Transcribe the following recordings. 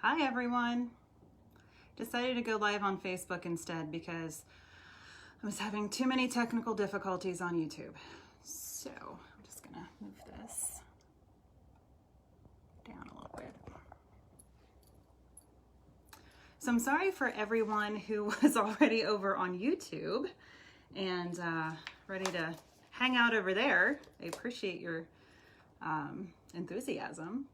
Hi everyone. Decided to go live on Facebook instead because I was having too many technical difficulties on YouTube. So I'm just gonna move this down a little bit. So I'm sorry for everyone who was already over on YouTube and ready to hang out over there. I appreciate your enthusiasm.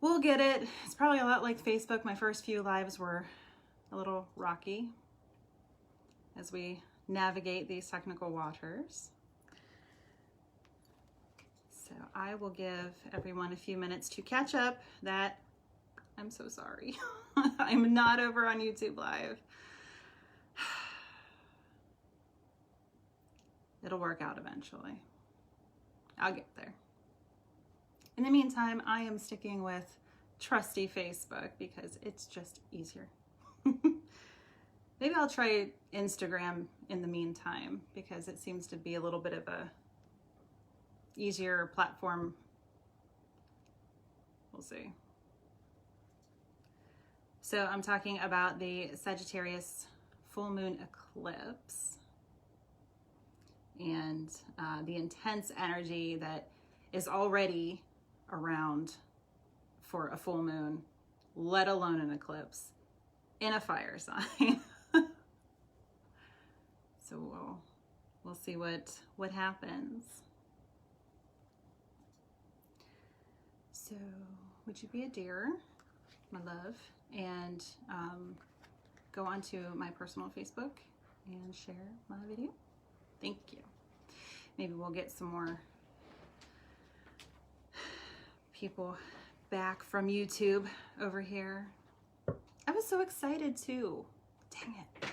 We'll get it. It's probably a lot like Facebook. My first few lives were a little rocky as we navigate these technical waters. So I will give everyone a few minutes to catch up. That I'm so sorry. I'm not over on YouTube Live. It'll work out eventually. I'll get there. In the meantime, I am sticking with trusty Facebook because it's just easier. Maybe I'll try Instagram in the meantime because it seems to be a little bit of a easier platform. We'll see. So I'm talking about the Sagittarius full moon eclipse and the intense energy that is already around for a full moon, let alone an eclipse in a fire sign. So we'll see what happens. So would you be a dear, my love, and go onto my personal Facebook and share my video? Thank you. Maybe we'll get some more people back from YouTube over here. I was so excited too. Dang it.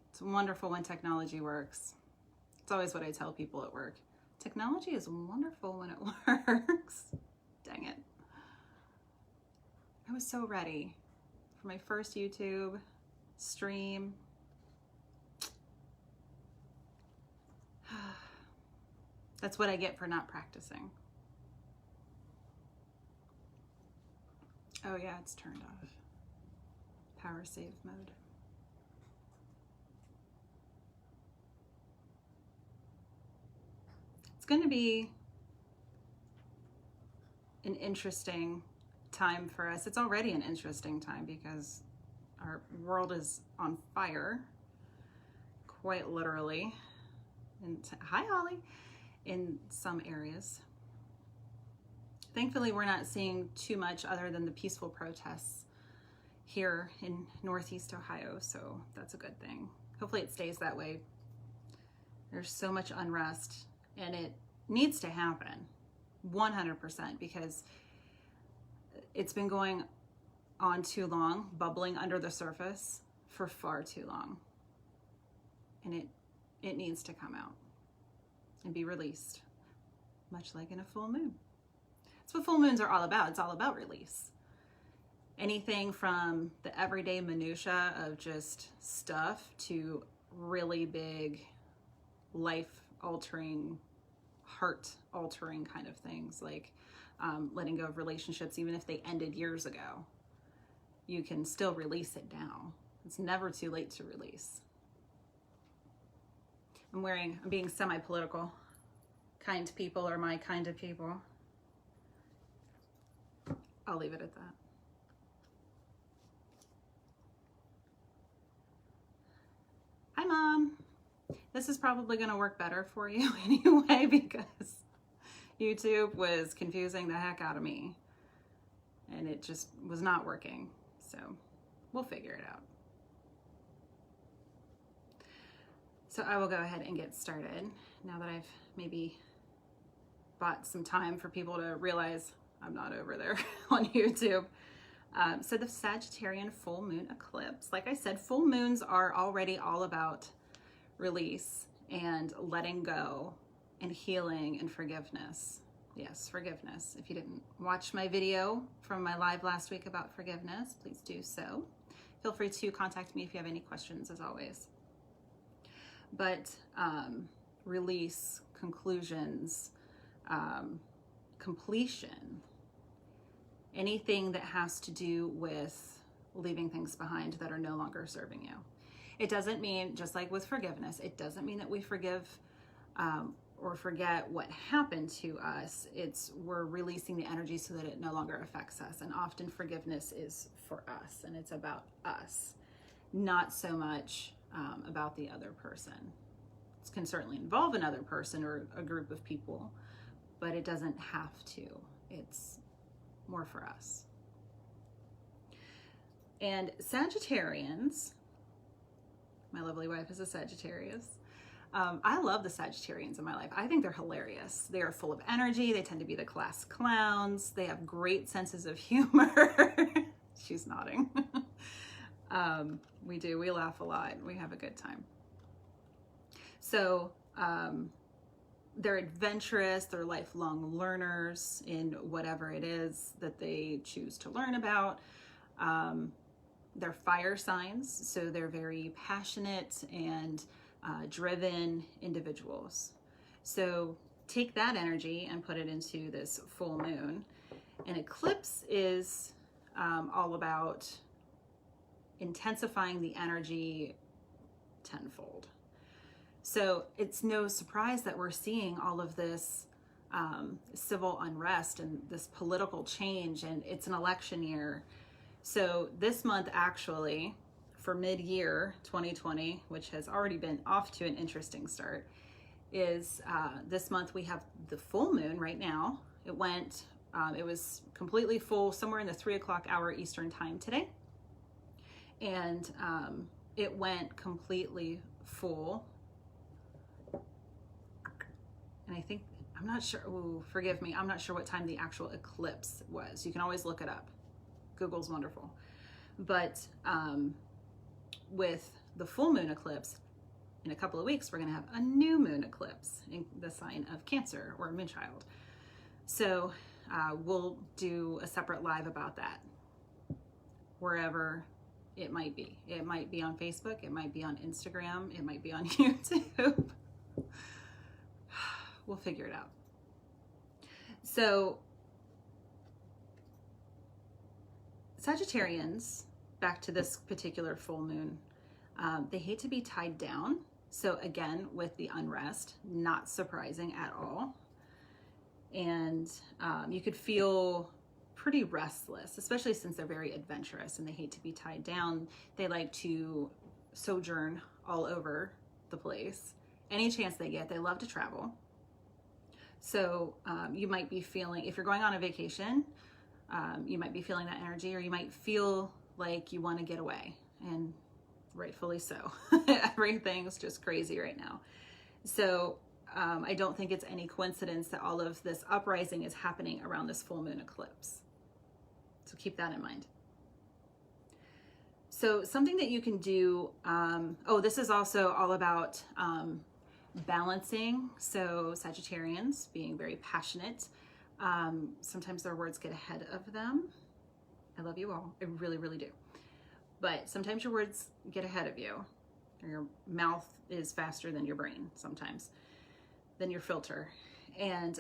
It's wonderful when technology works. It's always what I tell people at work. Technology is wonderful when it works. Dang it. I was so ready for my first YouTube stream. That's what I get for not practicing. Oh yeah, it's turned off. Power save mode. It's going to be an interesting time for us. It's already an interesting time because our world is on fire, quite literally. And hi, Holly. In some areas. Thankfully, we're not seeing too much other than the peaceful protests here in Northeast Ohio, so that's a good thing. Hopefully it stays that way. There's so much unrest, and it needs to happen 100% because it's been going on too long, bubbling under the surface for far too long. And it needs to come out and be released, much like in a full moon. That's what full moons are all about. It's all about release. Anything from the everyday minutia of just stuff to really big, life-altering, heart-altering kind of things, like letting go of relationships, even if they ended years ago. You can still release it now. It's never too late to release. I'm being semi-political. Kind people are my kind of people. I'll leave it at that. Hi, Mom. This is probably going to work better for you anyway because YouTube was confusing the heck out of me and it just was not working. So we'll figure it out. So I will go ahead and get started now that I've maybe bought some time for people to realize I'm not over there on YouTube. So the Sagittarian full moon eclipse, like I said, full moons are already all about release and letting go and healing and forgiveness. Yes, forgiveness. If you didn't watch my video from my live last week about forgiveness, please do so. Feel free to contact me if you have any questions, as always. But release, conclusions, completion, anything that has to do with leaving things behind that are no longer serving you. It doesn't mean, just like with forgiveness, it doesn't mean that we forgive or forget what happened to us. It's we're releasing the energy so that it no longer affects us. And often forgiveness is for us and it's about us, not so much about the other person. It can certainly involve another person or a group of people, but it doesn't have to. It's more for us. And Sagittarians, my lovely wife is a Sagittarius. I love the Sagittarians in my life. I think they're hilarious. They are full of energy. They tend to be the class clowns. They have great senses of humor. She's nodding. We do. We laugh a lot. We have a good time. So they're adventurous. They're lifelong learners in whatever it is that they choose to learn about. They're fire signs, so they're very passionate and driven individuals. So take that energy and put it into this full moon. An eclipse is all about intensifying the energy tenfold. So it's no surprise that we're seeing all of this civil unrest and this political change, and it's an election year. So this month, actually, for mid-year 2020, which has already been off to an interesting start, is this month we have the full moon right now. It was completely full somewhere in the 3 o'clock hour Eastern time today. And it went completely full. And I think, I'm not sure, ooh, forgive me, I'm not sure what time the actual eclipse was. You can always look it up. Google's wonderful. But with the full moon eclipse, in a couple of weeks, we're going to have a new moon eclipse in the sign of Cancer or Moonchild. So we'll do a separate live about that, wherever it might be. It might be on Facebook, it might be on Instagram, it might be on YouTube. We'll figure it out. So Sagittarians, back to this particular full moon, they hate to be tied down. So again, with the unrest, not surprising at all. And you could feel pretty restless, especially since they're very adventurous and they hate to be tied down. They like to sojourn all over the place. Any chance they get, they love to travel. So you might be feeling, if you're going on a vacation, you might be feeling that energy, or you might feel like you want to get away, and rightfully so. Everything's just crazy right now. So I don't think it's any coincidence that all of this uprising is happening around this full moon eclipse. So keep that in mind. So something that you can do, this is also all about balancing. So Sagittarians being very passionate. Sometimes their words get ahead of them. I love you all. I really, really do. But sometimes your words get ahead of you. Your mouth is faster than your brain sometimes, than your filter. And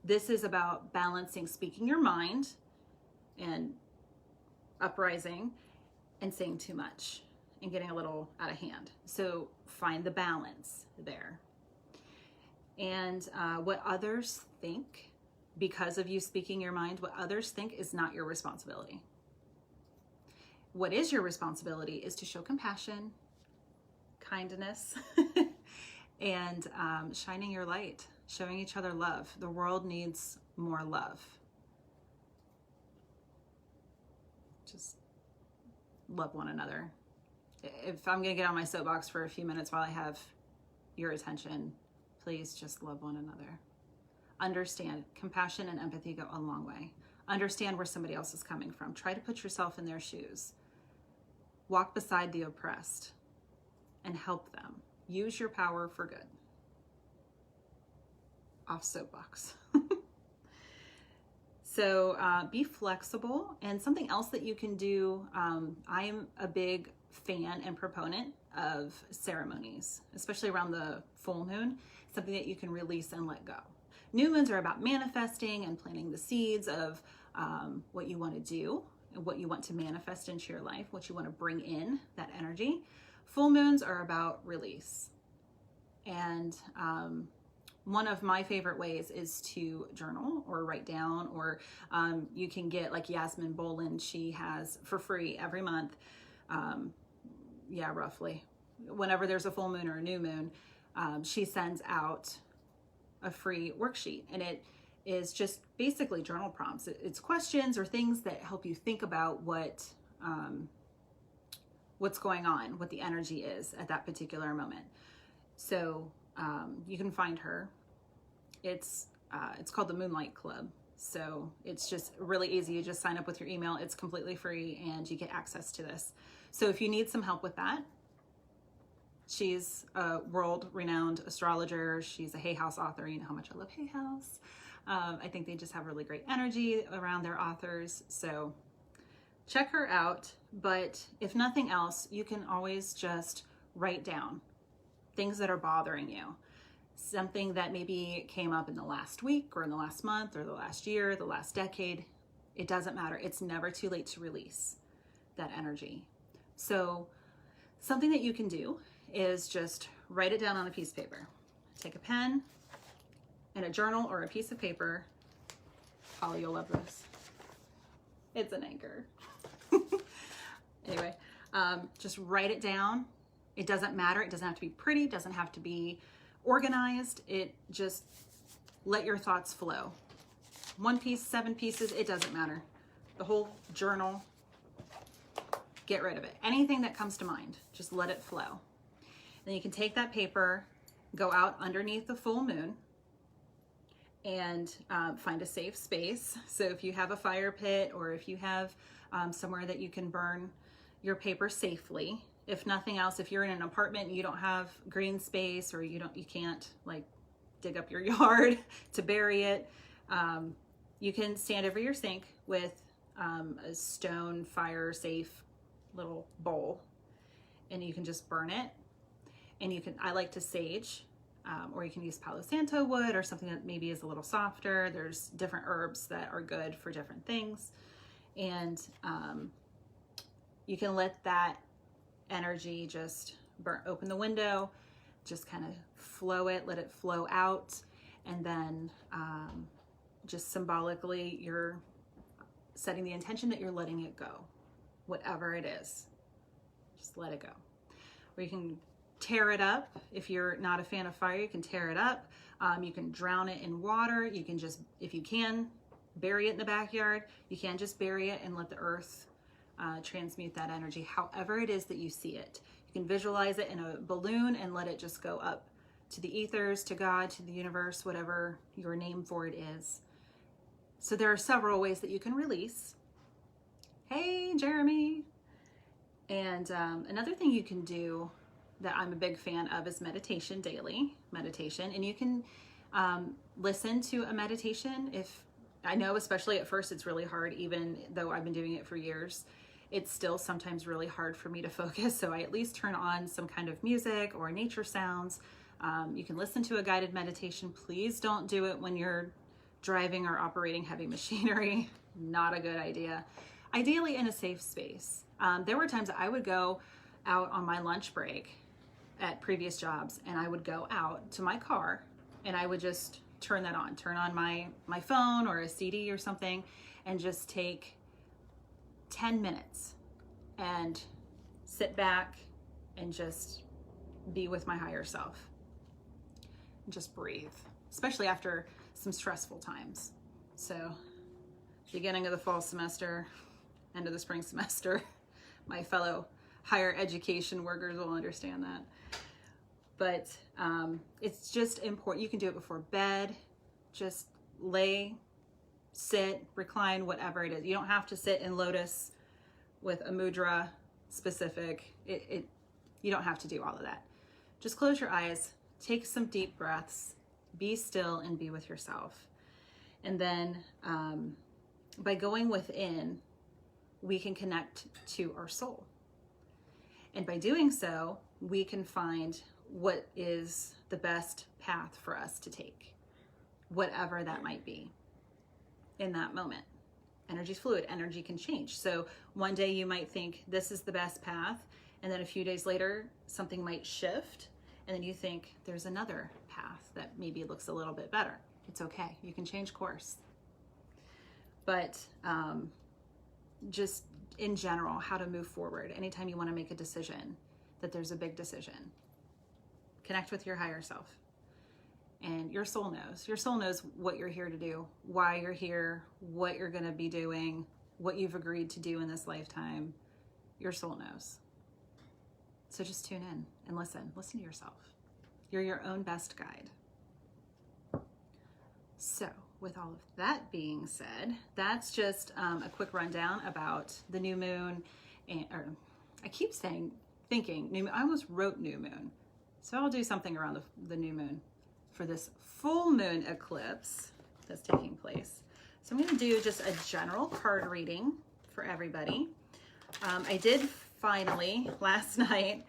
this is about balancing speaking your mind and uprising and saying too much and getting a little out of hand. So find the balance there. And what others think, because of you speaking your mind, what others think is not your responsibility. What is your responsibility is to show compassion, kindness, and shining your light, showing each other love. The world needs more love. Just love one another. If I'm going to get on my soapbox for a few minutes while I have your attention, please just love one another. Understand, compassion and empathy go a long way. Understand where somebody else is coming from. Try to put yourself in their shoes. Walk beside the oppressed and help them. Use your power for good. Off soapbox. So be flexible. And something else that you can do, I am a big fan and proponent of ceremonies, especially around the full moon, something that you can release and let go. New moons are about manifesting and planting the seeds of what you want to do, what you want to manifest into your life, what you want to bring in, that energy. Full moons are about release. And one of my favorite ways is to journal or write down, or you can get like Yasmin Boland, she has for free every month. Yeah, roughly. Whenever there's a full moon or a new moon, she sends out a free worksheet, and it is just basically journal prompts. It's questions or things that help you think about what's going on, what the energy is at that particular moment. So you can find her. It's called the Moonlight Club. So it's just really easy. You just sign up with your email. It's completely free and you get access to this. So if you need some help with that, she's a world-renowned astrologer. She's a Hay House author. You know how much I love Hay House. I think they just have really great energy around their authors. So check her out. But if nothing else, you can always just write down things that are bothering you. Something that maybe came up in the last week or in the last month or the last year, the last decade. It doesn't matter. It's never too late to release that energy. So something that you can do is just write it down on a piece of paper. Take a pen and a journal or a piece of paper. Holly, you'll love this. It's an anchor. Anyway, just write it down. It doesn't matter. It doesn't have to be pretty. It doesn't have to be organized. It just let your thoughts flow. 1 piece, 7 pieces, it doesn't matter. The whole journal, get rid of it. Anything that comes to mind, just let it flow. Then you can take that paper, go out underneath the full moon, and find a safe space. So if you have a fire pit, or if you have somewhere that you can burn your paper safely. If nothing else, if you're in an apartment and you don't have green space, or you can't like dig up your yard to bury it, you can stand over your sink with a stone fire safe little bowl, and you can just burn it. And you can, I like to sage, or you can use Palo Santo wood or something that maybe is a little softer. There's different herbs that are good for different things. And you can let that energy just burn, open the window, just kind of flow it, let it flow out. And then just symbolically, you're setting the intention that you're letting it go, whatever it is, just let it go. Or you can tear it up. If you're not a fan of fire, you can tear it up. You can drown it in water. You can just, if you can, bury it in the backyard. You can just bury it and let the earth transmute that energy, however it is that you see it. You can visualize it in a balloon and let it just go up to the ethers, to God, to the universe, whatever your name for it is. So there are several ways that you can release. Hey, Jeremy. And another thing you can do that I'm a big fan of is meditation, daily meditation. And you can listen to a meditation. If I know, especially at first, it's really hard, even though I've been doing it for years. It's still sometimes really hard for me to focus. So I at least turn on some kind of music or nature sounds. You can listen to a guided meditation. Please don't do it when you're driving or operating heavy machinery. Not a good idea. Ideally in a safe space. There were times that I would go out on my lunch break at previous jobs, and I would go out to my car and I would just turn on my phone or a CD or something, and just take 10 minutes and sit back and just be with my higher self and just breathe, especially after some stressful times. So beginning of the fall semester, end of the spring semester, my fellow higher education workers will understand that. But it's just important. You can do it before bed. Just lay, sit, recline, whatever it is. You don't have to sit in lotus with a mudra specific. You don't have to do all of that. Just close your eyes, take some deep breaths, be still, and be with yourself. And then by going within, we can connect to our soul. And by doing so, we can find what is the best path for us to take. whatever that might be in that moment. Energy's fluid, energy can change. So one day you might think this is the best path, and then a few days later, something might shift, and then you think there's another path that maybe looks a little bit better. It's okay, you can change course. But just in general, how to move forward. Anytime you want to make a decision, that there's a big decision, connect with your higher self. And your soul knows. Your soul knows what you're here to do, why you're here, what you're going to be doing, what you've agreed to do in this lifetime. Your soul knows. So just tune in and listen. Listen to yourself. You're your own best guide. So with all of that being said, that's just a quick rundown about the new moon. Or I keep thinking new moon. I almost wrote new moon. So I'll do something around the new moon for this full moon eclipse that's taking place. So I'm going to do just a general card reading for everybody. I did finally, last night,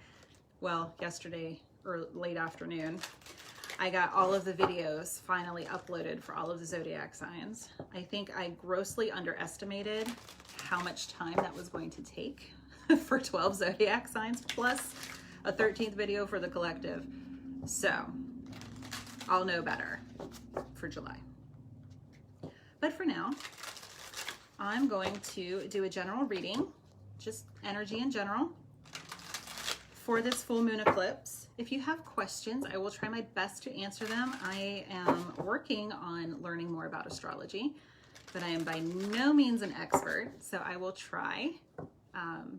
well, yesterday or late afternoon, I got all of the videos finally uploaded for all of the zodiac signs. I think I grossly underestimated how much time that was going to take for 12 zodiac signs, plus a 13th video for the collective. So I'll know better for July. But for now, I'm going to do a general reading, just energy in general, for this full moon eclipse. If you have questions, I will try my best to answer them. I am working on learning more about astrology, but I am by no means an expert, so I will try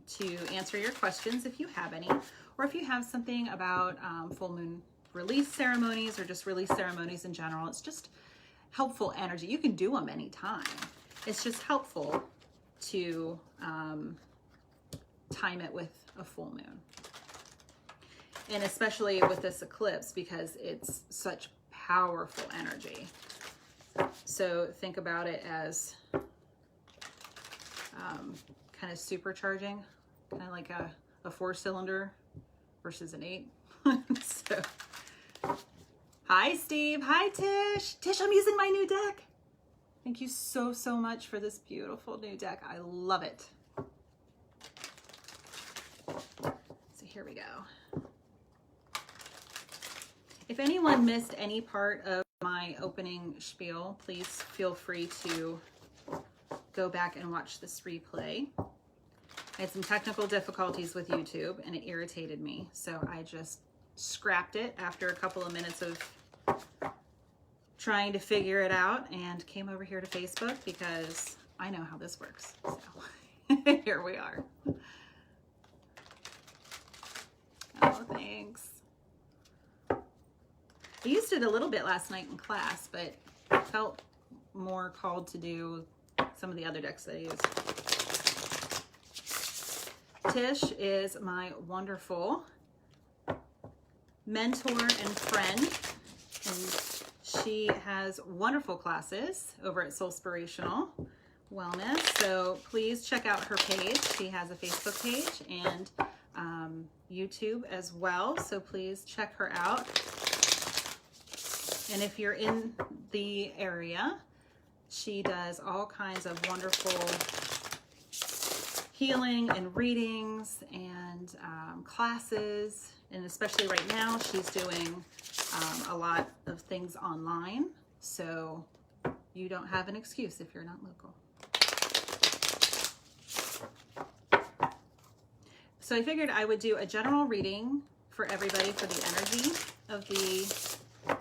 to answer your questions if you have any, or if you have something about full moon release ceremonies or just release ceremonies in general. It's just helpful energy. You can do them anytime. It's just helpful to time it with a full moon. And especially with this eclipse, because it's such powerful energy. So think about it as kind of supercharging, kind of like a 4-cylinder versus an 8. So, hi Steve, hi Tish. Tish, I'm using my new deck. Thank you so much for this beautiful new deck. I love it. So here we go. If anyone missed any part of my opening spiel, please feel free to go back and watch this replay. I had some technical difficulties with YouTube and it irritated me, so I just scrapped it after a couple of minutes of trying to figure it out and came over here to Facebook because I know how this works. So here we are. Oh, thanks. I used it a little bit last night in class, but I felt more called to do some of the other decks that I used. Tish is my wonderful mentor and friend, and she has wonderful classes over at Soulspirational Wellness, so please check out her page. She has a Facebook page and YouTube as well, so please check her out. And if you're in the area, she does all kinds of wonderful healing and readings and classes. And especially right now, she's doing a lot of things online. So you don't have an excuse if you're not local. So I figured I would do a general reading for everybody for the energy of the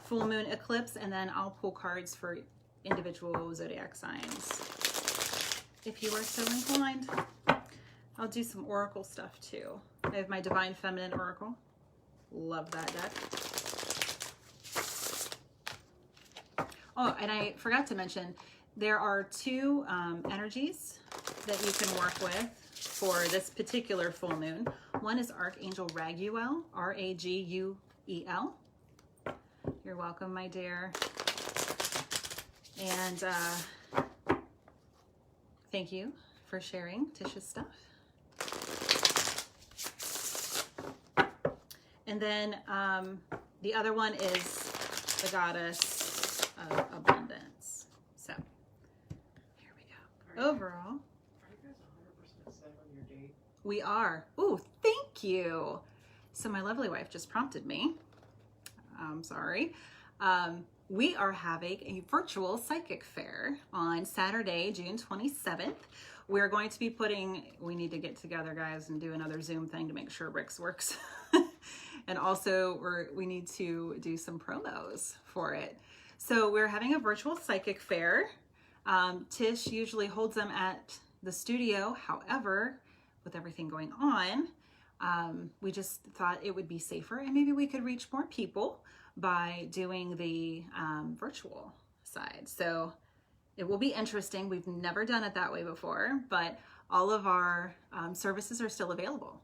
full moon eclipse, and then I'll pull cards for individual zodiac signs if you are so inclined. I'll do some oracle stuff too. I have my Divine Feminine Oracle. Love that deck. Oh, and I forgot to mention, there are two energies that you can work with for this particular full moon. One is Archangel Raguel, R-A-G-U-E-L. You're welcome, my dear. And thank you for sharing Tish's stuff. And then the other one is the goddess of abundance. We are. Ooh, thank you. So my lovely wife just prompted me. I'm sorry. We are having a virtual psychic fair on Saturday, June 27th. We're going to be we need to get together, guys, and do another Zoom thing to make sure Rick's works. And also we need to do some promos for it. So we're having a virtual psychic fair. Tish usually holds them at the studio. However, with everything going on, we just thought it would be safer and maybe we could reach more people by doing the virtual side. So it will be interesting. We've never done it that way before, but all of our services are still available.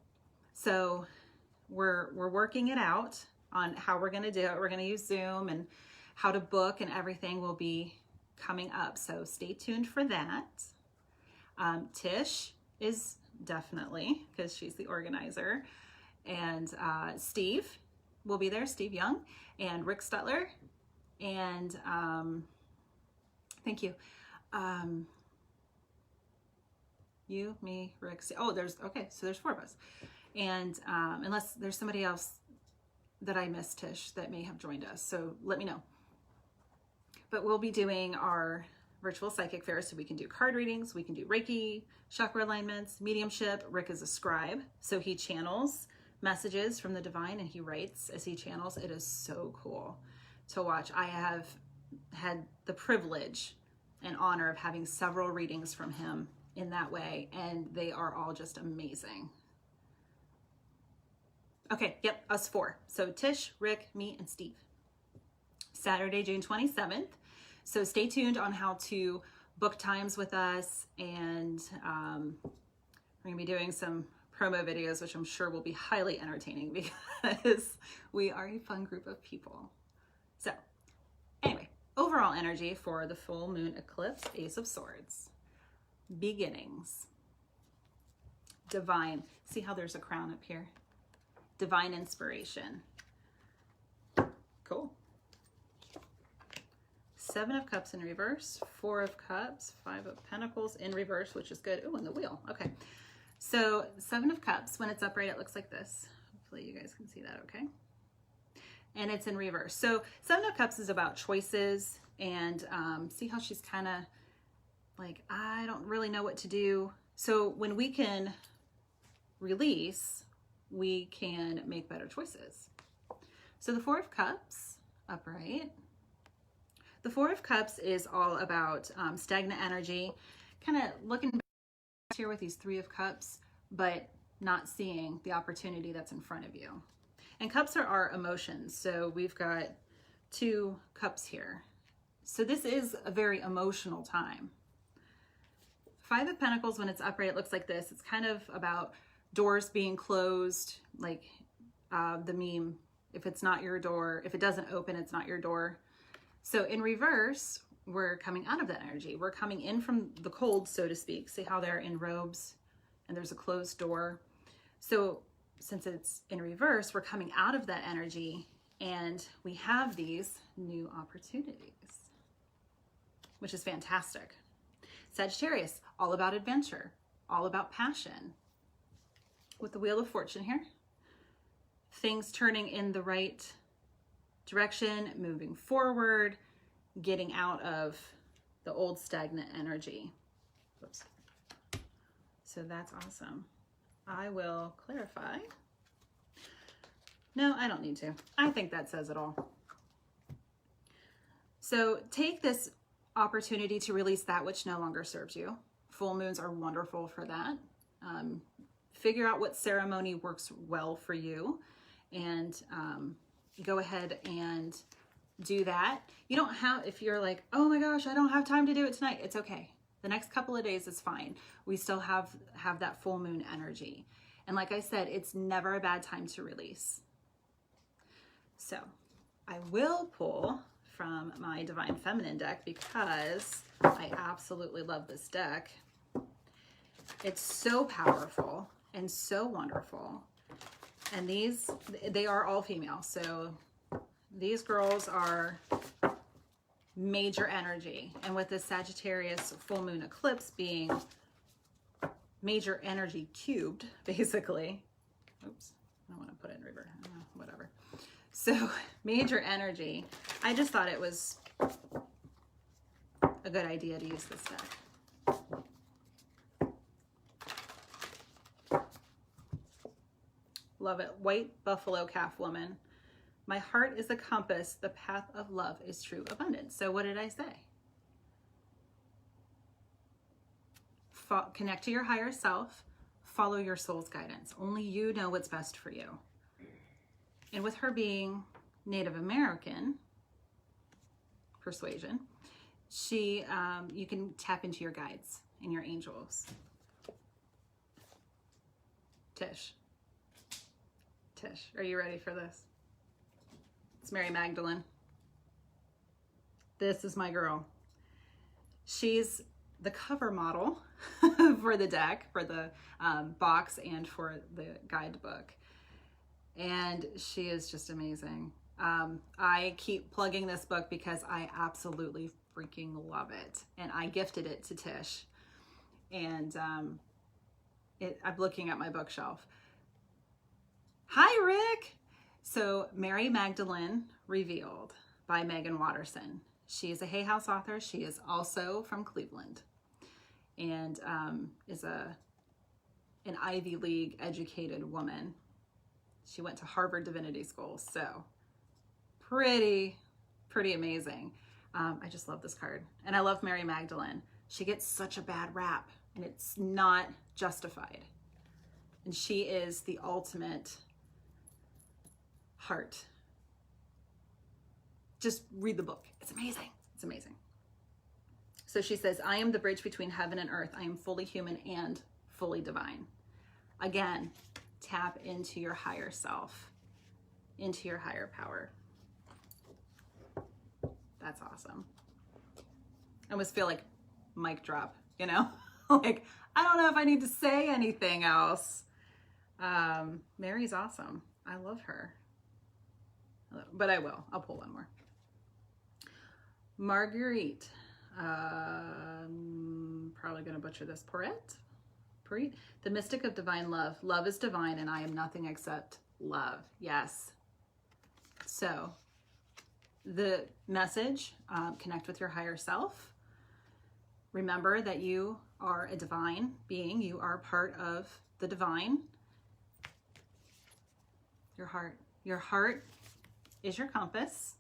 So we're working it out on how we're going to do it. We're going to use Zoom, and how to book and everything will be coming up. So stay tuned for that. Tish is definitely, because she's the organizer, and Steve will be there, Steve Young, and Rick Stutler, and thank you. You, me, Rick, oh, okay, so there's 4 of us. And unless there's somebody else that I missed, Tish, that may have joined us, so let me know. But we'll be doing our virtual psychic fair, so we can do card readings, we can do Reiki, chakra alignments, mediumship. Rick is a scribe, so he channels messages from the divine and he writes as he channels. It is so cool to watch. I have had the privilege and honor of having several readings from him in that way, and they are all just amazing. Okay, yep, us 4. So Tish, Rick, me, and Steve. Saturday, June 27th. So stay tuned on how to book times with us, and we're gonna be doing some promo videos, which I'm sure will be highly entertaining because we are a fun group of people. So anyway, overall energy for the full moon eclipse, Ace of Swords. Beginnings. Divine. See how there's a crown up here? Divine inspiration. Cool. 7 of Cups in reverse, 4 of Cups, 5 of Pentacles in reverse, which is good. Oh, and the wheel. Okay. So 7 of Cups, when it's upright, it looks like this. Hopefully you guys can see that okay. And it's in reverse. So 7 of Cups is about choices, and see how she's kind of like, I don't really know what to do. So when we can release, we can make better choices. So the 4 of Cups, upright. The 4 of Cups is all about stagnant energy, kind of looking back here with these 3 of Cups, but not seeing the opportunity that's in front of you. And cups are our emotions. So we've got 2 cups here. So this is a very emotional time. 5 of Pentacles, when it's upright, it looks like this. It's kind of about doors being closed, like the meme, if it's not your door, if it doesn't open, it's not your door. So in reverse, we're coming out of that energy. We're coming in from the cold, so to speak. See how they're in robes and there's a closed door. So since it's in reverse, we're coming out of that energy, and we have these new opportunities, which is fantastic. Sagittarius, all about adventure, all about passion. With the Wheel of Fortune here, things turning in the right direction, moving forward, getting out of the old stagnant energy. Whoops. So that's awesome. I will clarify. No, I don't need to. I think that says it all. So take this opportunity to release that which no longer serves you. Full moons are wonderful for that. Figure out what ceremony works well for you, and go ahead and do that. You don't have, if you're like, oh my gosh, I don't have time to do it tonight, it's okay. The next couple of days is fine. We still have that full moon energy. And like I said, it's never a bad time to release. So I will pull from my Divine Feminine deck because I absolutely love this deck. It's so powerful and so wonderful. And they are all female. So these girls are major energy. And with the Sagittarius full moon eclipse being major energy cubed, basically. Oops, I don't want to put it in reverse. Whatever. So major energy, I just thought it was a good idea to use this deck. Love it. White buffalo calf woman. My heart is a compass. The path of love is true abundance. So what did I say? Connect to your higher self. Follow your soul's guidance. Only you know what's best for you. And with her being Native American persuasion, you can tap into your guides and your angels. Tish, are you ready for this? It's Mary Magdalene. This is my girl. She's the cover model for the deck, for the box, and for the guidebook. And she is just amazing. I keep plugging this book because I absolutely freaking love it. And I gifted it to Tish. And I'm looking at my bookshelf. Hi, Rick. So Mary Magdalene Revealed by Megan Watterson. She is a Hay House author. She is also from Cleveland and is an Ivy League educated woman. She went to Harvard Divinity School, so pretty amazing. I just love this card. And I love Mary Magdalene. She gets such a bad rap, and it's not justified. And she is the ultimate heart. Just read the book. It's amazing. It's amazing. So she says, I am the bridge between heaven and earth. I am fully human and fully divine. Again, tap into your higher self, into your higher power. That's awesome. I almost feel like mic drop, you know? Like, I don't know if I need to say anything else. Mary's awesome. I love her. But I will. I'll pull one more. Marguerite. Probably going to butcher this. Porete? The mystic of divine love. Love is divine and I am nothing except love. Yes. So the message, connect with your higher self. Remember that you are a divine being. You are part of the divine. Your heart. Your heart is your compass.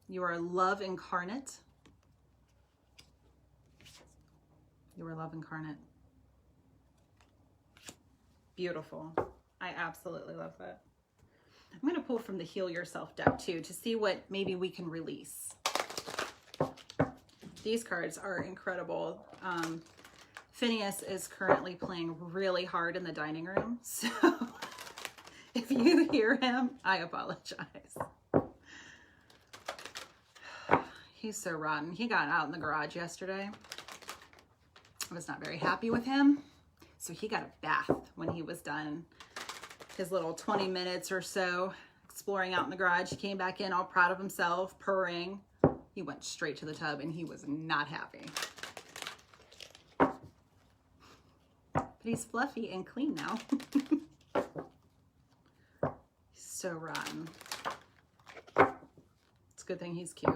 You are love incarnate. You are love incarnate. Beautiful. I absolutely love that. I'm going to pull from the Heal Yourself deck too to see what maybe we can release. These cards are incredible. Phineas is currently playing really hard in the dining room, so if you hear him, I apologize. He's so rotten. He got out in the garage yesterday. I was not very happy with him. So he got a bath when he was done his little 20 minutes or so exploring out in the garage. He came back in all proud of himself, purring. He went straight to the tub and he was not happy. But he's fluffy and clean now. He's so rotten. It's a good thing he's cute.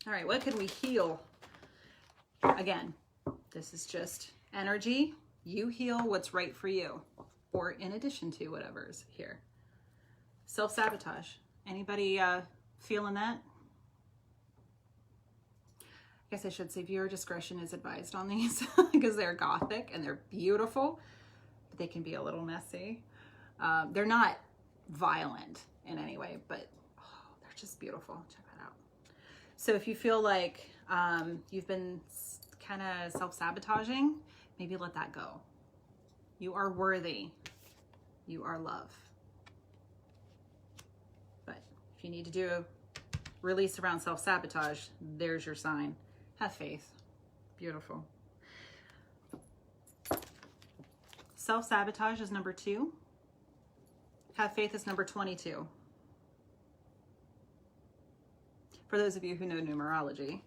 All right, what can we heal? Again, this is just energy. You heal what's right for you, or in addition to whatever's here. Self-sabotage. Anybody feeling that? I guess I should say viewer discretion is advised on these because they're gothic and they're beautiful, but they can be a little messy. They're not violent in any way, but oh, they're just beautiful. Check that out. So if you feel like you've been kind of self-sabotaging, maybe let that go. You are worthy. You are love. But if you need to do a release around self-sabotage, there's your sign. Have faith. Beautiful. Self-sabotage is number 2. Have faith is number 22. For those of you who know numerology,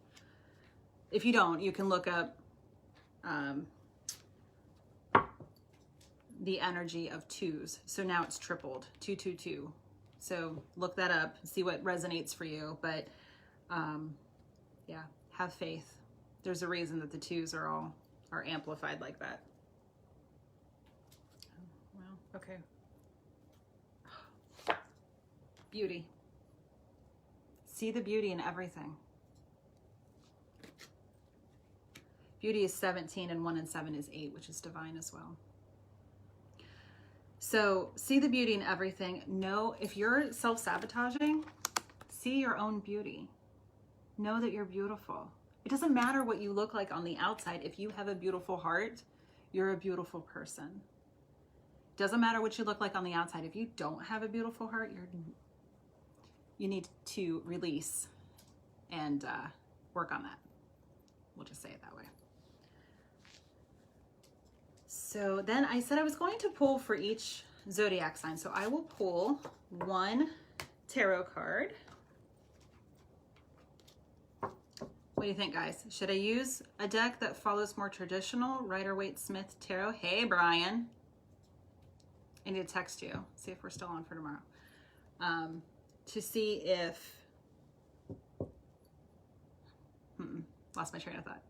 if you don't, you can look up the energy of twos. So now it's tripled, 222. So look that up, see what resonates for you. But yeah, have faith. There's a reason that the twos are amplified like that. Well, okay. Beauty. See the beauty in everything. Beauty is 17, and 1 and 7 is 8, which is divine as well. So see the beauty in everything. Know if you're self-sabotaging, see your own beauty. Know that you're beautiful. It doesn't matter what you look like on the outside. If you have a beautiful heart, you're a beautiful person. It doesn't matter what you look like on the outside. If you don't have a beautiful heart, you need to release and work on that. We'll just say it that way. So then I said I was going to pull for each zodiac sign. So I will pull one tarot card. What do you think, guys? Should I use a deck that follows more traditional Rider-Waite-Smith tarot? Hey, Brian. I need to text you, see if we're still on for tomorrow. To see if, lost my train of thought.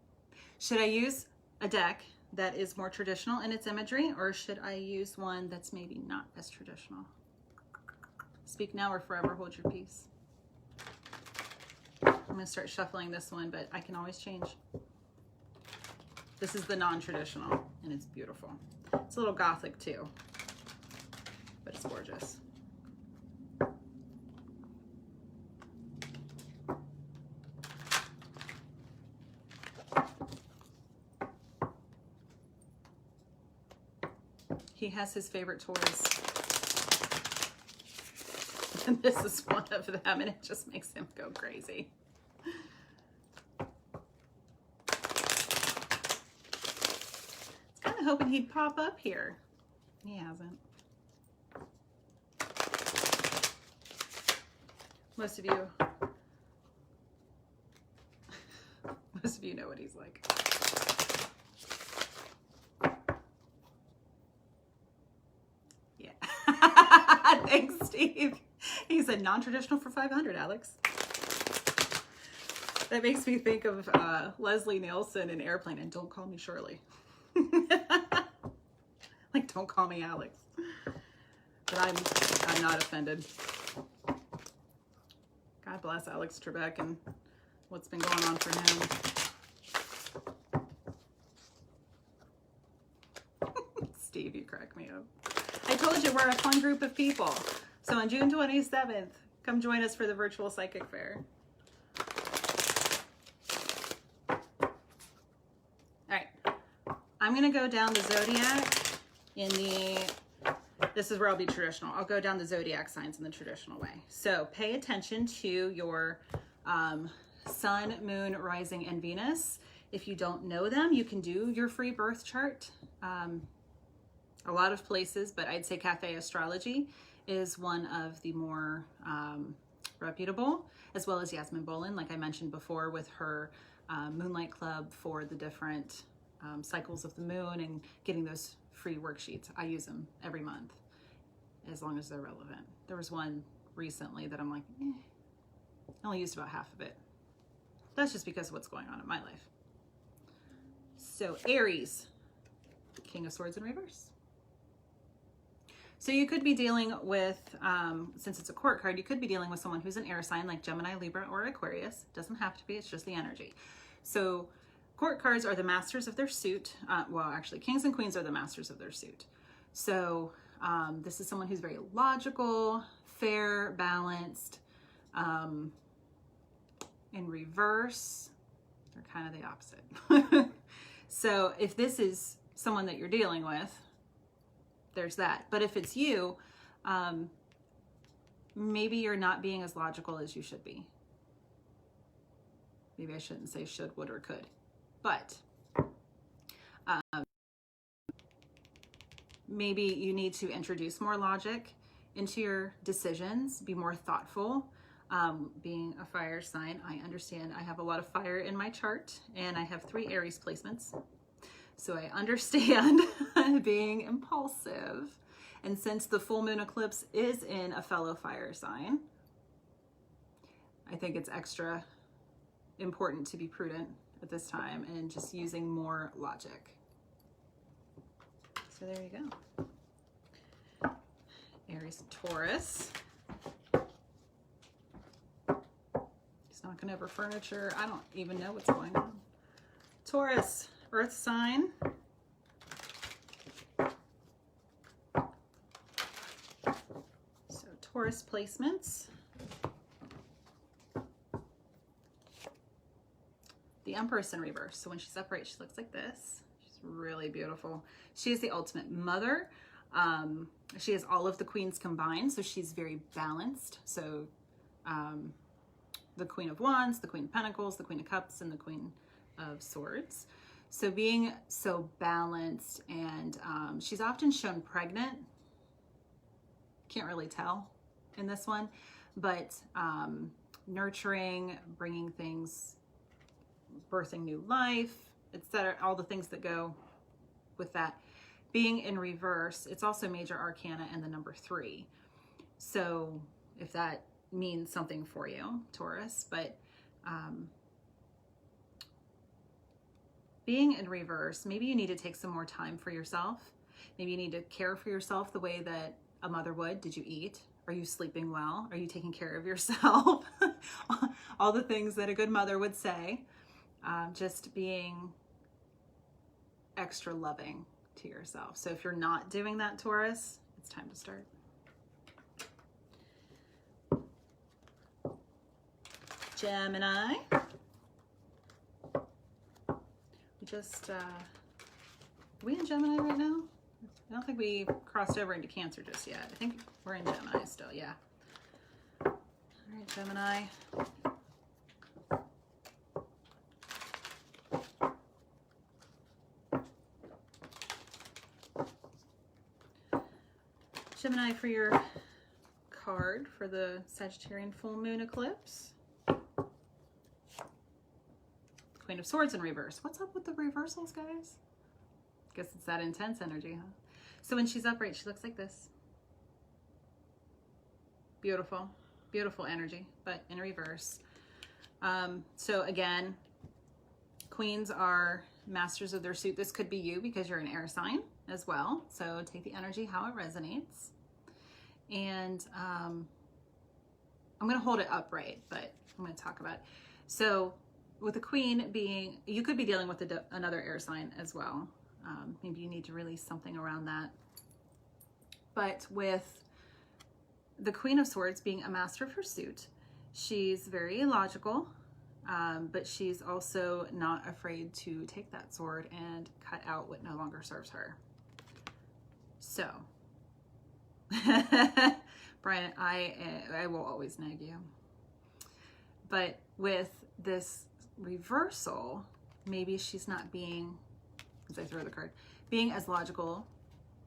Should I use a deck that is more traditional in its imagery, or should I use one that's maybe not as traditional? Speak now or forever hold your peace. I'm gonna start shuffling this one, but I can always change. This is the non-traditional, and it's beautiful. It's a little gothic too, but it's gorgeous. He has his favorite toys. And this is one of them, and it just makes him go crazy. I was kind of hoping he'd pop up here. He hasn't. Most of you know what he's like. Thanks, Steve. He said non-traditional for 500, Alex. That makes me think of Leslie Nielsen in Airplane and Don't Call Me Shirley. Like, don't call me Alex. But I'm not offended. God bless Alex Trebek and what's been going on for him. Steve, you crack me up. I told you we're a fun group of people. So on June 27th, come join us for the virtual psychic fair. All right, I'm gonna go down the zodiac in this is where I'll be traditional. I'll go down the zodiac signs in the traditional way. So pay attention to your sun, moon, rising, and Venus. If you don't know them, you can do your free birth chart. A lot of places, but I'd say Cafe Astrology is one of the more reputable, as well as Yasmin Bolin, like I mentioned before, with her Moonlight Club for the different cycles of the moon and getting those free worksheets. I use them every month, as long as they're relevant. There was one recently that I'm like, I only used about half of it. That's just because of what's going on in my life. So Aries, King of Swords in reverse. So you could be dealing with, since it's a court card, you could be dealing with someone who's an air sign like Gemini, Libra, or Aquarius. Doesn't have to be, it's just the energy. So court cards are the masters of their suit. Well, actually, kings and queens are the masters of their suit. So this is someone who's very logical, fair, balanced. In reverse, they're kind of the opposite. So if this is someone that you're dealing with, there's that. But if it's you, maybe you're not being as logical as you should be. Maybe I shouldn't say should, would, or could. But maybe you need to introduce more logic into your decisions, be more thoughtful. Being a fire sign, I understand I have a lot of fire in my chart, and I have 3 Aries placements. So I understand being impulsive. And since the full moon eclipse is in a fellow fire sign, I think it's extra important to be prudent at this time and just using more logic. So there you go. Aries and Taurus. He's knocking over furniture. I don't even know what's going on. Taurus, earth sign. So Taurus placements. The Empress in reverse. So when she's upright, she looks like this. She's really beautiful. She is the ultimate mother. She has all of the queens combined, so she's very balanced. So the Queen of Wands, the Queen of Pentacles, the Queen of Cups, and the Queen of Swords. So being so balanced, and she's often shown pregnant. Can't really tell in this one, but nurturing, bringing things, birthing new life, etc., all the things that go with that. Being in reverse, it's also major arcana and the number 3. So if that means something for you, Taurus, but being in reverse, maybe you need to take some more time for yourself. Maybe you need to care for yourself the way that a mother would. Did you eat? Are you sleeping well? Are you taking care of yourself? All the things that a good mother would say. Just being extra loving to yourself. So if you're not doing that, Taurus, it's time to start. Gemini. We just, are we in Gemini right now? I don't think we crossed over into Cancer just yet. I think we're in Gemini still, yeah. All right, Gemini. Gemini, for your card for the Sagittarian full moon eclipse. Queen of Swords in reverse. What's up with the reversals, guys? Guess it's that intense energy, huh? So when she's upright, she looks like this. Beautiful, beautiful energy, but in reverse. So again, queens are masters of their suit. This could be you because you're an air sign as well. So take the energy how it resonates. And I'm going to hold it upright, but I'm going to talk about it. So with the queen being, you could be dealing with another air sign as well. Maybe you need to release something around that. But with the Queen of Swords being a master of her suit, she's very logical, but she's also not afraid to take that sword and cut out what no longer serves her. So, Brian, I will always nag you. But with this reversal, maybe she's not being, as I throw the card, being as logical.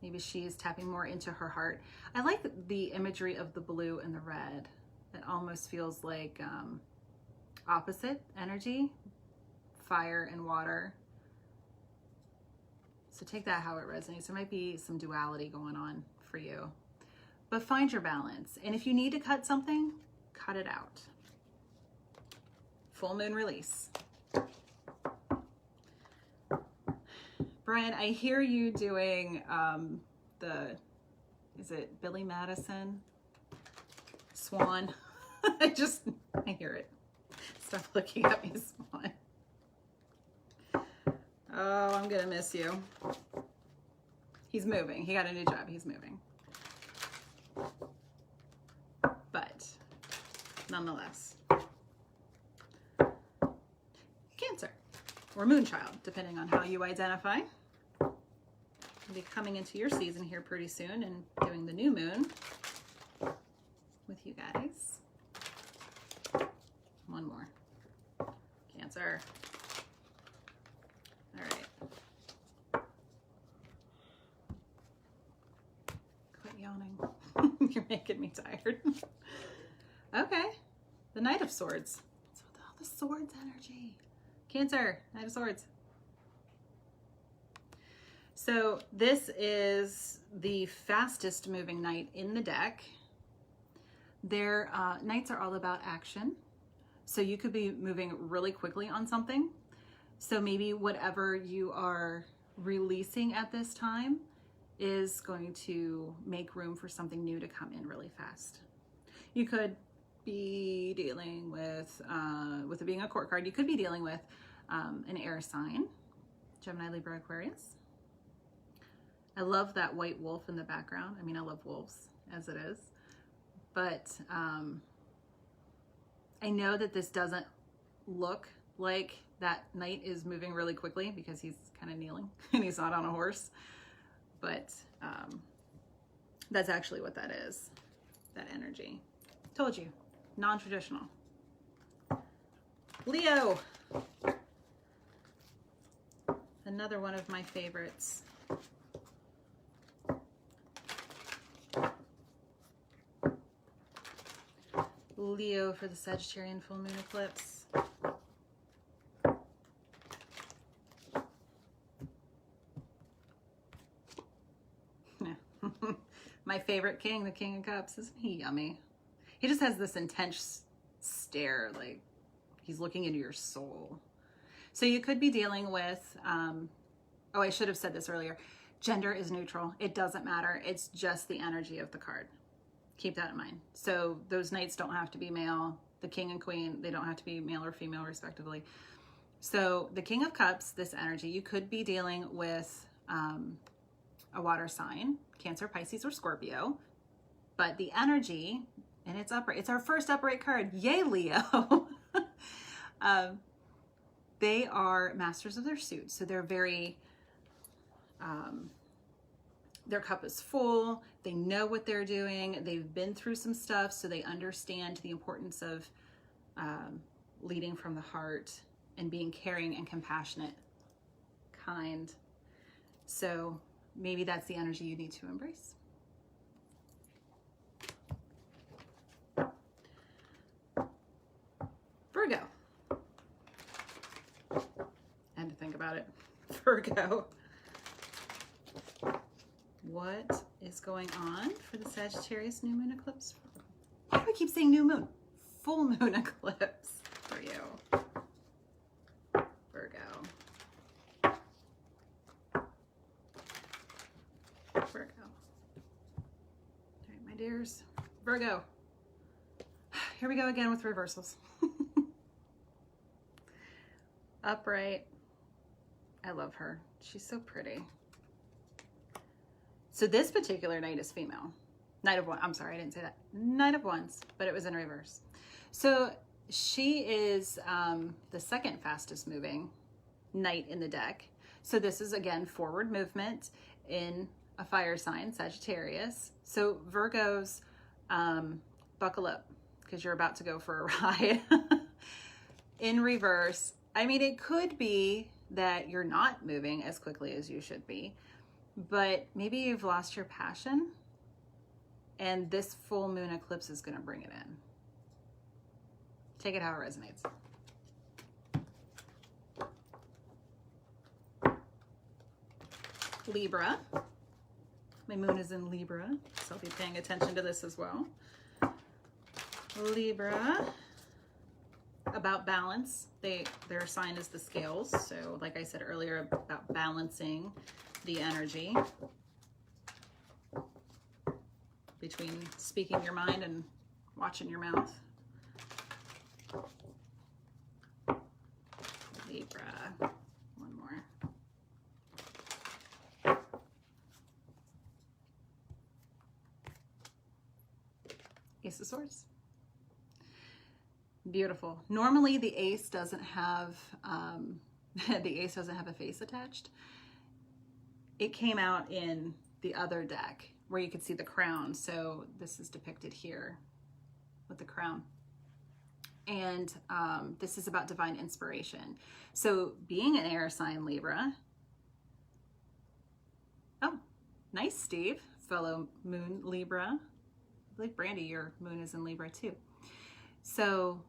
Maybe she is tapping more into her heart. I like the imagery of the blue and the red. It almost feels like opposite energy, fire and water. So take that how it resonates. There might be some duality going on for you. But find your balance. And if you need to cut something, cut it out. Full moon release. Brian, I hear you doing is it Billy Madison? Swan. I hear it. Stop looking at me, Swan. Oh, I'm gonna miss you. He's moving. He got a new job. He's moving. But nonetheless, Cancer or Moonchild, depending on how you identify. We'll be coming into your season here pretty soon and doing the new moon with you guys. One more. Cancer. All right. Quit yawning. You're making me tired. Okay. the Knight of Swords. So all the swords energy. Cancer, Knight of Swords. So this is the fastest moving knight in the deck. Their knights are all about action. So you could be moving really quickly on something. So maybe whatever you are releasing at this time is going to make room for something new to come in really fast. You could be dealing with it being a court card, you could be dealing with an air sign, Gemini, Libra, Aquarius. I love that white wolf in the background. I mean, I love wolves as it is, but I know that this doesn't look like that knight is moving really quickly because he's kind of kneeling and he's not on a horse, but that's actually what that is, that energy. Told you, non-traditional. Leo, another one of my favorites. Leo for the Sagittarian full moon eclipse. My favorite king, the King of Cups. Isn't he yummy? He just has this intense stare, like he's looking into your soul. So you could be dealing with, oh, I should have said this earlier. Gender is neutral. It doesn't matter. It's just the energy of the card. Keep that in mind. So those knights don't have to be male. The king and queen, they don't have to be male or female respectively. So the King of Cups, this energy, you could be dealing with a water sign, Cancer, Pisces, or Scorpio. But the energy, and it's upright. It's our first upright card. Yay, Leo. They are masters of their suit. So they're very, their cup is full. They know what they're doing. They've been through some stuff, so they understand the importance of leading from the heart and being caring and compassionate, kind. So maybe that's the energy you need to embrace. Virgo. I had to think about it. Virgo. What is going on for the Sagittarius new moon eclipse? Why do I keep saying new moon? Full moon eclipse for you. Virgo. Virgo. All right, my dears. Virgo. Here we go again with reversals. Upright. I love her. She's so pretty. So this particular knight is female. Knight of Wands. I'm sorry, I didn't say that. Knight of Wands, but it was in reverse. So she is the second fastest moving knight in the deck. So this is, again, forward movement in a fire sign, Sagittarius. So Virgos, buckle up because you're about to go for a ride. In reverse, I mean, it could be that you're not moving as quickly as you should be, but maybe you've lost your passion and this full moon eclipse is going to bring it in. Take it how it resonates. Libra. My moon is in Libra, so I'll be paying attention to this as well. Libra. About balance. Their sign is the scales. So like I said earlier, about balancing the energy between speaking your mind and watching your mouth. Libra. One more. Ace of Swords. Beautiful. Normally the ace doesn't have a face attached. It came out in the other deck where you could see the crown. So this is depicted here with the crown. And this is about divine inspiration. So being an air sign Libra. Oh, nice, Steve. Fellow moon Libra. I believe Brandy, your moon is in Libra too. So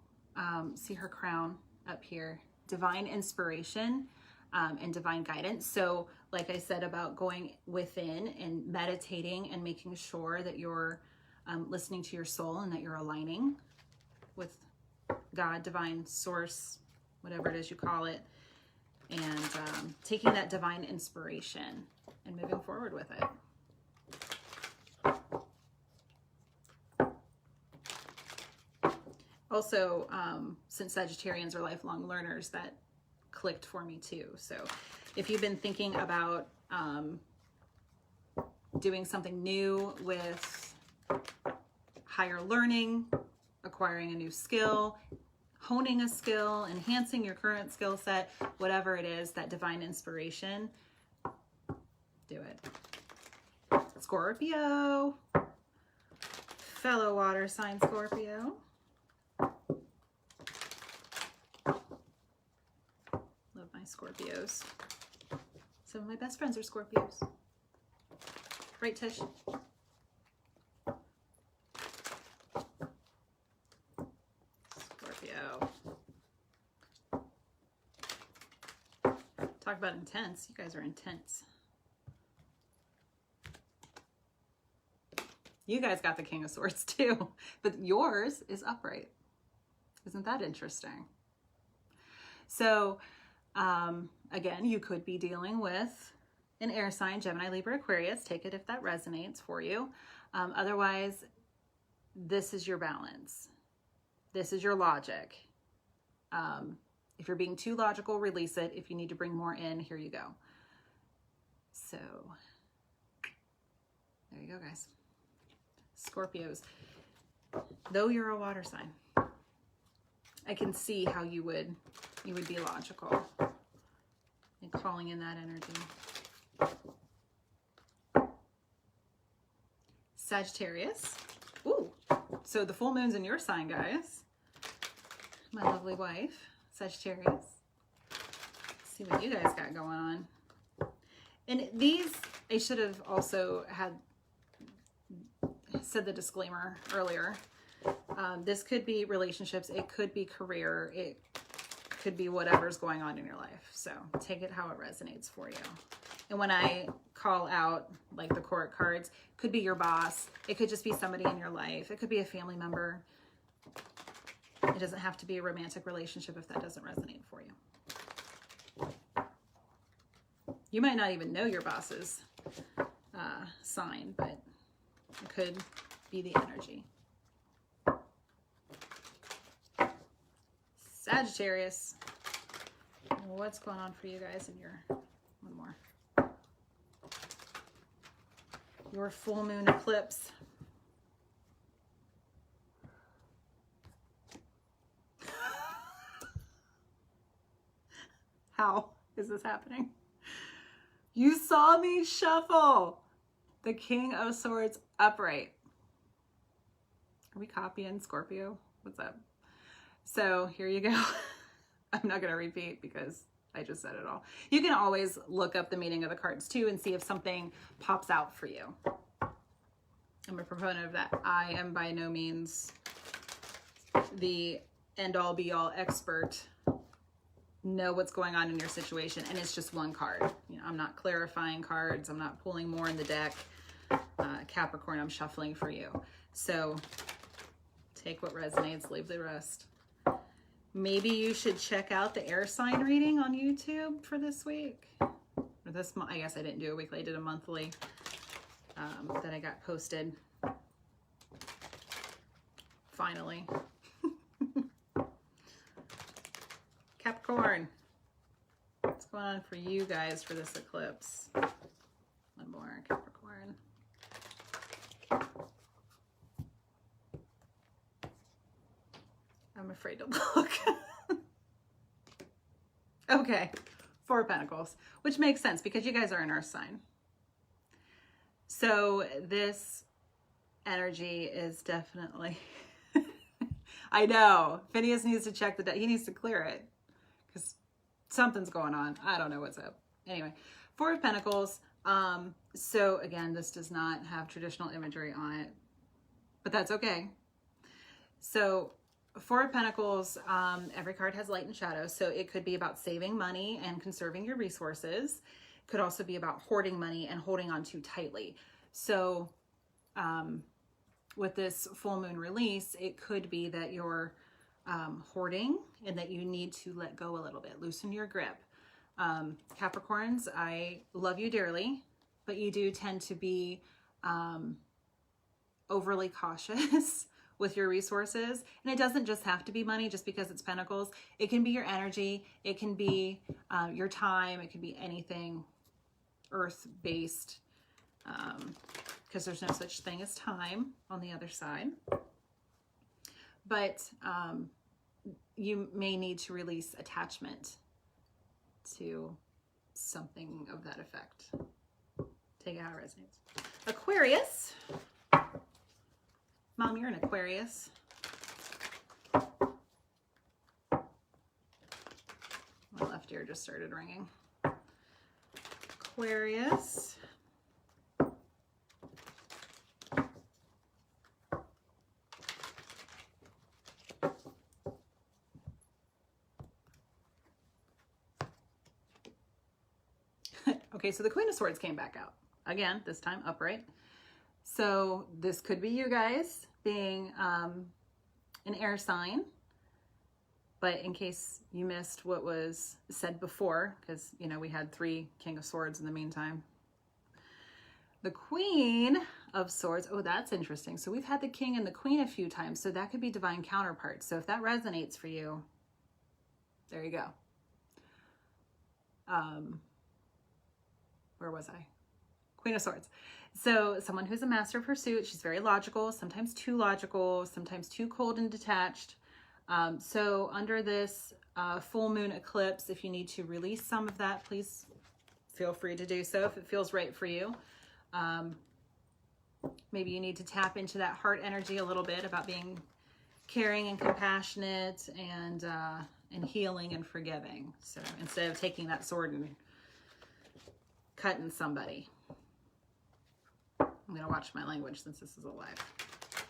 see her crown up here, divine inspiration and divine guidance. So like I said about going within and meditating and making sure that you're listening to your soul and that you're aligning with God, divine source, whatever it is you call it, and taking that divine inspiration and moving forward with it. Also, since Sagittarians are lifelong learners, that clicked for me too. So if you've been thinking about doing something new with higher learning, acquiring a new skill, honing a skill, enhancing your current skill set, whatever it is, that divine inspiration, do it. Scorpio, fellow water sign Scorpio. Love my Scorpios. Some of my best friends are Scorpios. Right, Tish? Scorpio. Talk about intense. You guys are intense. You guys got the King of Swords too, but yours is upright. Isn't that interesting? So, again, you could be dealing with an air sign, Gemini, Libra, Aquarius. Take it if that resonates for you. Otherwise, this is your balance. This is your logic. If you're being too logical, release it. If you need to bring more in, here you go. So, there you go, guys. Scorpios. Though you're a water sign, I can see how you would be logical and calling in that energy. Sagittarius. Ooh, so the full moon's in your sign, guys. My lovely wife, Sagittarius. Let's see what you guys got going on. And these, I should have also said the disclaimer earlier. This could be relationships, it could be career, it could be whatever's going on in your life. So take it how it resonates for you. And when I call out like the court cards, could be your boss, it could just be somebody in your life, it could be a family member. It doesn't have to be a romantic relationship if that doesn't resonate for you. You might not even know your boss's sign, but it could be the energy. Sagittarius. What's going on for you guys in your, one more. Your full moon eclipse. How is this happening? You saw me shuffle the King of Swords upright. Are we copying Scorpio? What's up? So here you go. I'm not going to repeat because I just said it all. You can always look up the meaning of the cards too and see if something pops out for you. I'm a proponent of that. I am by no means the end-all be-all expert. Know what's going on in your situation, and it's just one card. You know, I'm not clarifying cards. I'm not pulling more in the deck. Capricorn, I'm shuffling for you. So take what resonates, leave the rest. Maybe you should check out the air sign reading on YouTube for this week. Or this month. I guess I didn't do a weekly. I did a monthly that I got posted. Finally. Capricorn. What's going on for you guys for this eclipse? One more, Capricorn. I'm afraid to look. Okay, Four of Pentacles, which makes sense because you guys are an earth sign. So this energy is definitely, I know, Phineas needs to check the deck. He needs to clear it because something's going on. I don't know what's up. Anyway, Four of Pentacles. So again, this does not have traditional imagery on it, but that's okay. So Four of Pentacles, every card has light and shadow. So it could be about saving money and conserving your resources. It could also be about hoarding money and holding on too tightly. So with this full moon release, it could be that you're hoarding and that you need to let go a little bit, loosen your grip. Capricorns, I love you dearly, but you do tend to be overly cautious with your resources. And it doesn't just have to be money just because it's Pentacles. It can be your energy. It can be your time. It can be anything earth-based, because there's no such thing as time on the other side. But you may need to release attachment to something of that effect. Take it how it resonates. Aquarius. Mom, you're an Aquarius. My left ear just started ringing. Aquarius. Okay, so the Queen of Swords came back out. Again, this time upright. So this could be you guys being an air sign. But in case you missed what was said before, because, you know, we had 3 King of Swords in the meantime. The Queen of Swords, oh, that's interesting. So we've had the King and the Queen a few times, so that could be divine counterparts. So if that resonates for you, there you go. Where was I? Queen of Swords. So someone who's a master of pursuit, she's very logical, sometimes too cold and detached. So under this full moon eclipse, if you need to release some of that, please feel free to do so if it feels right for you. Maybe you need to tap into that heart energy a little bit about being caring and compassionate and healing and forgiving. So instead of taking that sword and cutting somebody. I'm going to watch my language since this is a live,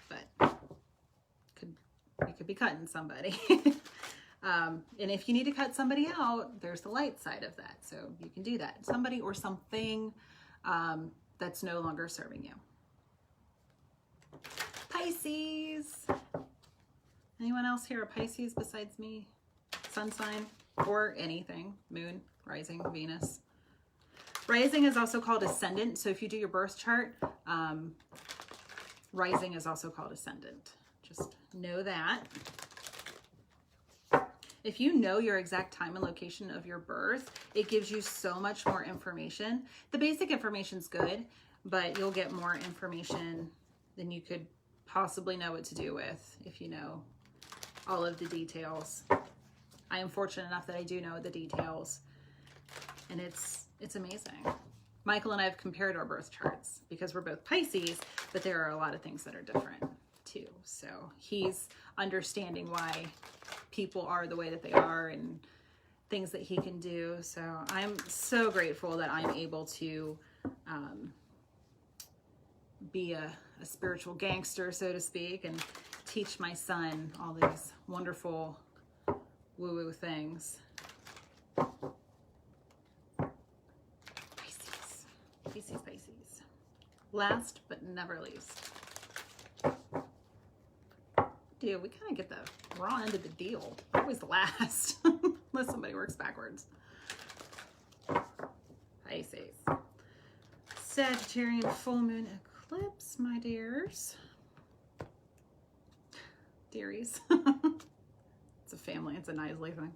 but you could be cutting somebody. And if you need to cut somebody out, there's the light side of that. So you can do that. Somebody or something that's no longer serving you. Pisces. Anyone else here a Pisces besides me? Sun sign or anything. Moon, rising, Venus. Rising is also called ascendant. So if you do your birth chart, rising is also called ascendant. Just know that. If you know your exact time and location of your birth, it gives you so much more information. The basic information's good, but you'll get more information than you could possibly know what to do with if you know all of the details. I am fortunate enough that I do know the details, and it's amazing. Michael and I have compared our birth charts because we're both Pisces, but there are a lot of things that are different too. So he's understanding why people are the way that they are and things that he can do. So I'm so grateful that I'm able to be a spiritual gangster, so to speak, and teach my son all these wonderful woo-woo things. Pisces. Last but never least. Dude, we kind of get the raw end of the deal. Always last. Unless somebody works backwards. Pisces. Sagittarian full moon eclipse, my dears. Dearies. It's a family. It's a nicely thing.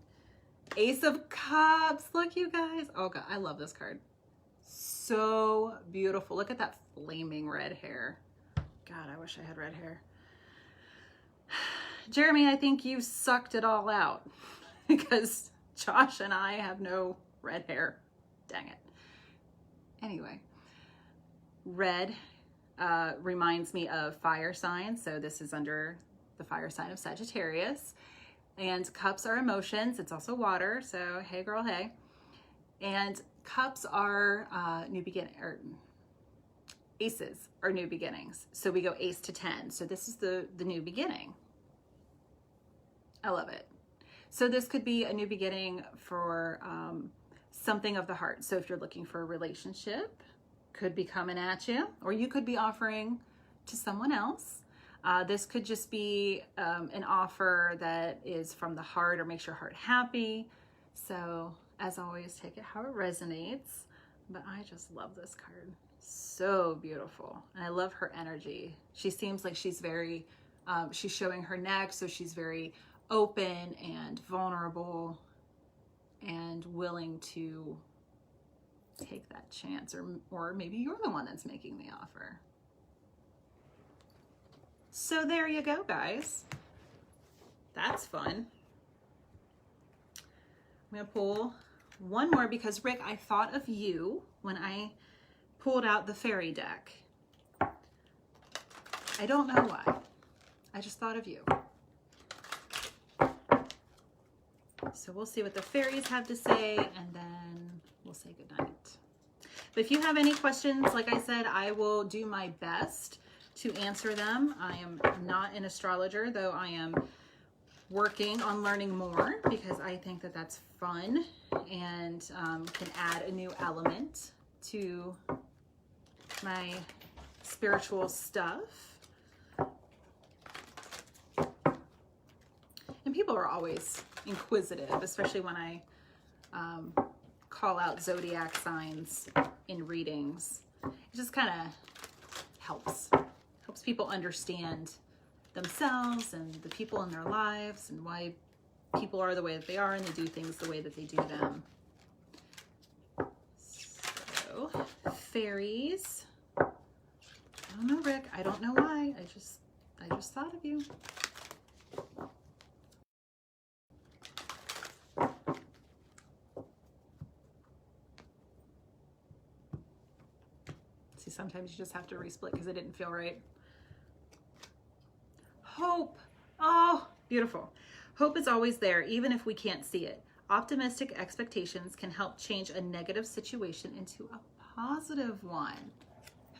Ace of Cups. Look, you guys. Oh, God. I love this card. So beautiful. Look at that flaming red hair. God, I wish I had red hair. Jeremy, I think you sucked it all out because Josh and I have no red hair. Dang it. Anyway, red reminds me of fire signs. So this is under the fire sign of Sagittarius. And cups are emotions. It's also water. So hey, girl, hey. And cups are new beginning, or aces are new beginnings. So we go ace to 10. So this is the new beginning. I love it. So this could be a new beginning for something of the heart. So if you're looking for a relationship, could be coming at you, or you could be offering to someone else. This could just be an offer that is from the heart or makes your heart happy. So as always, take it how it resonates. But I just love this card. So beautiful. And I love her energy. She seems like she's very, she's showing her neck, so she's very open and vulnerable and willing to take that chance, or maybe you're the one that's making the offer. So there you go, guys. That's fun. I'm gonna pull one more because Rick, I thought of you when I pulled out the fairy deck. I don't know why. I just thought of you. So we'll see what the fairies have to say, and then we'll say goodnight. But if you have any questions, like I said, I will do my best to answer them. I am not an astrologer, though I am working on learning more because I think that that's fun and can add a new element to my spiritual stuff. And people are always inquisitive, especially when I call out zodiac signs in readings. It just kind of helps people understand themselves and the people in their lives and why people are the way that they are and they do things the way that they do them. So, fairies. I don't know, Rick. I don't know why. I just thought of you. See, sometimes you just have to resplit because it didn't feel right. Hope. Oh, beautiful. Hope is always there, even if we can't see it. Optimistic expectations can help change a negative situation into a positive one.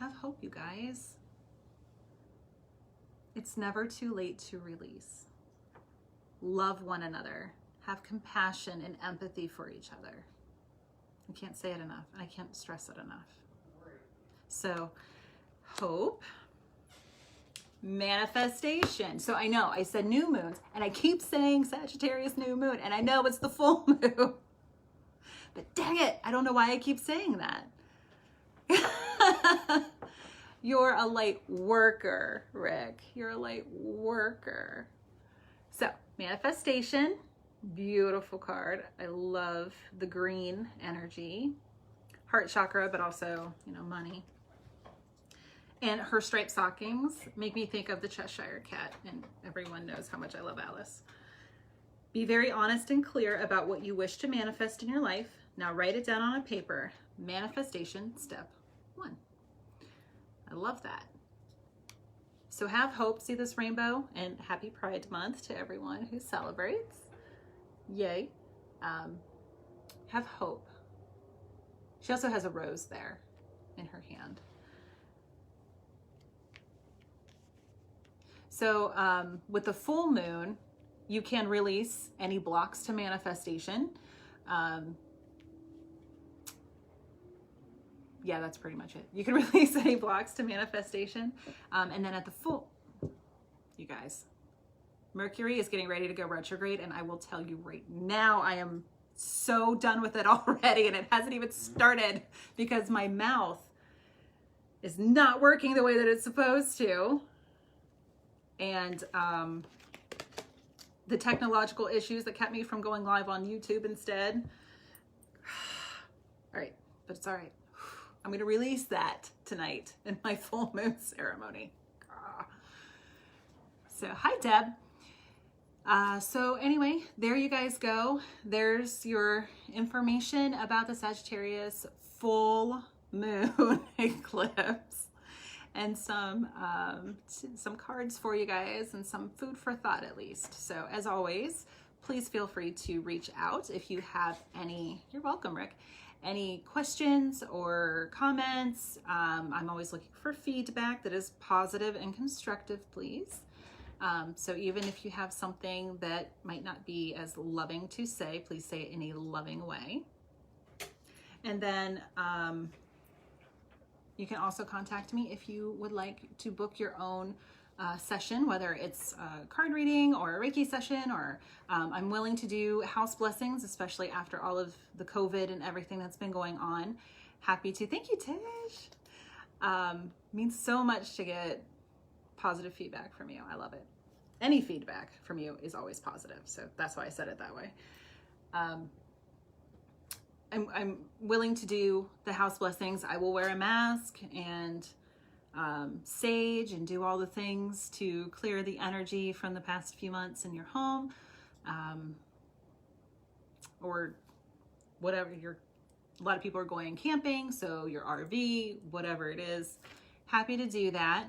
Have hope, you guys. It's never too late to release. Love one another. Have compassion and empathy for each other. I can't say it enough. I can't stress it enough. So, hope. Manifestation. So I know I said new moons and I keep saying Sagittarius new moon and I know it's the full moon. But dang it, I don't know why I keep saying that. You're a light worker, Rick. You're a light worker. So manifestation, beautiful card. I love the green energy. Heart chakra, but also, you know, money. And her striped stockings make me think of the Cheshire Cat, and everyone knows how much I love Alice. Be very honest and clear about what you wish to manifest in your life. Now write it down on a paper. Manifestation step 1. I love that. So have hope, see this rainbow, and happy Pride Month to everyone who celebrates. Yay. Have hope. She also has a rose there in her hand. So with the full moon, you can release any blocks to manifestation. Yeah, that's pretty much it. You can release any blocks to manifestation. And then at the full, you guys, Mercury is getting ready to go retrograde. And I will tell you right now, I am so done with it already. And it hasn't even started because my mouth is not working the way that it's supposed to. And the technological issues that kept me from going live on YouTube instead. All right, but it's all right. I'm going to release that tonight in my full moon ceremony. So, hi, Deb. So anyway, there you guys go. There's your information about the Sagittarius full moon eclipse. And some cards for you guys and some food for thought at least. So as always, please feel free to reach out if you have any, you're welcome, Rick, any questions or comments. I'm always looking for feedback that is positive and constructive, please. So even if you have something that might not be as loving to say, please say it in a loving way. And then you can also contact me if you would like to book your own session, whether it's a card reading or a Reiki session, or I'm willing to do house blessings, especially after all of the COVID and everything that's been going on. Happy to. Thank you, Tish. Means so much to get positive feedback from you. I love it. Any feedback from you is always positive. So that's why I said it that way. I'm willing to do the house blessings. I will wear a mask and sage and do all the things to clear the energy from the past few months in your home, or whatever. A lot of people are going camping, so your RV, whatever it is, happy to do that.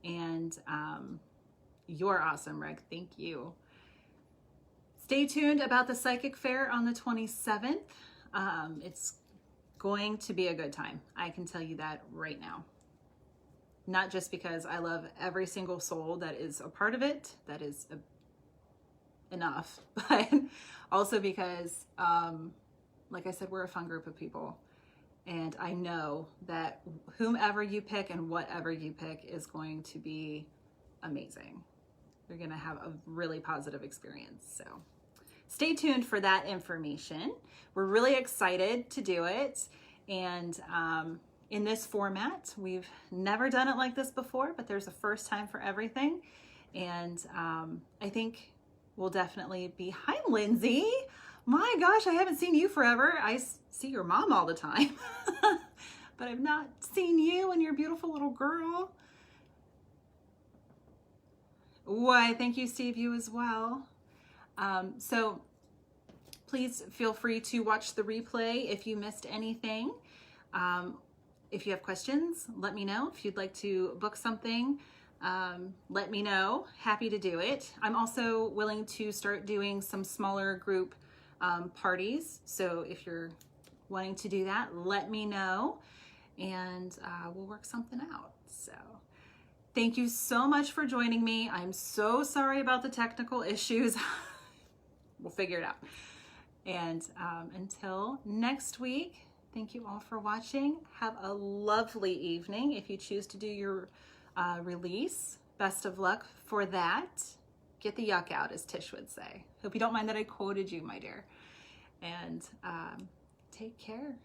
And you're awesome, Rick. Thank you. Stay tuned about the psychic fair on the 27th. It's going to be a good time. I can tell you that right now. Not just because I love every single soul that is a part of it, that is enough, but also because, like I said, we're a fun group of people. And I know that whomever you pick and whatever you pick is going to be amazing. You're going to have a really positive experience. So stay tuned for that information. We're really excited to do it. And in this format, we've never done it like this before, but there's a first time for everything. And I think we'll definitely be, hi, Lindsay. My gosh, I haven't seen you forever. I see your mom all the time, but I've not seen you and your beautiful little girl. Why, thank you, Steve, you as well. So please feel free to watch the replay if you missed anything. If you have questions, let me know. If you'd like to book something, let me know. Happy to do it. I'm also willing to start doing some smaller group parties. So if you're wanting to do that, let me know, and we'll work something out. So thank you so much for joining me. I'm so sorry about the technical issues. We'll figure it out. And until next week, thank you all for watching. Have a lovely evening. If you choose to do your release, best of luck for that. Get the yuck out, as Tish would say. Hope you don't mind that I quoted you, my dear. And take care.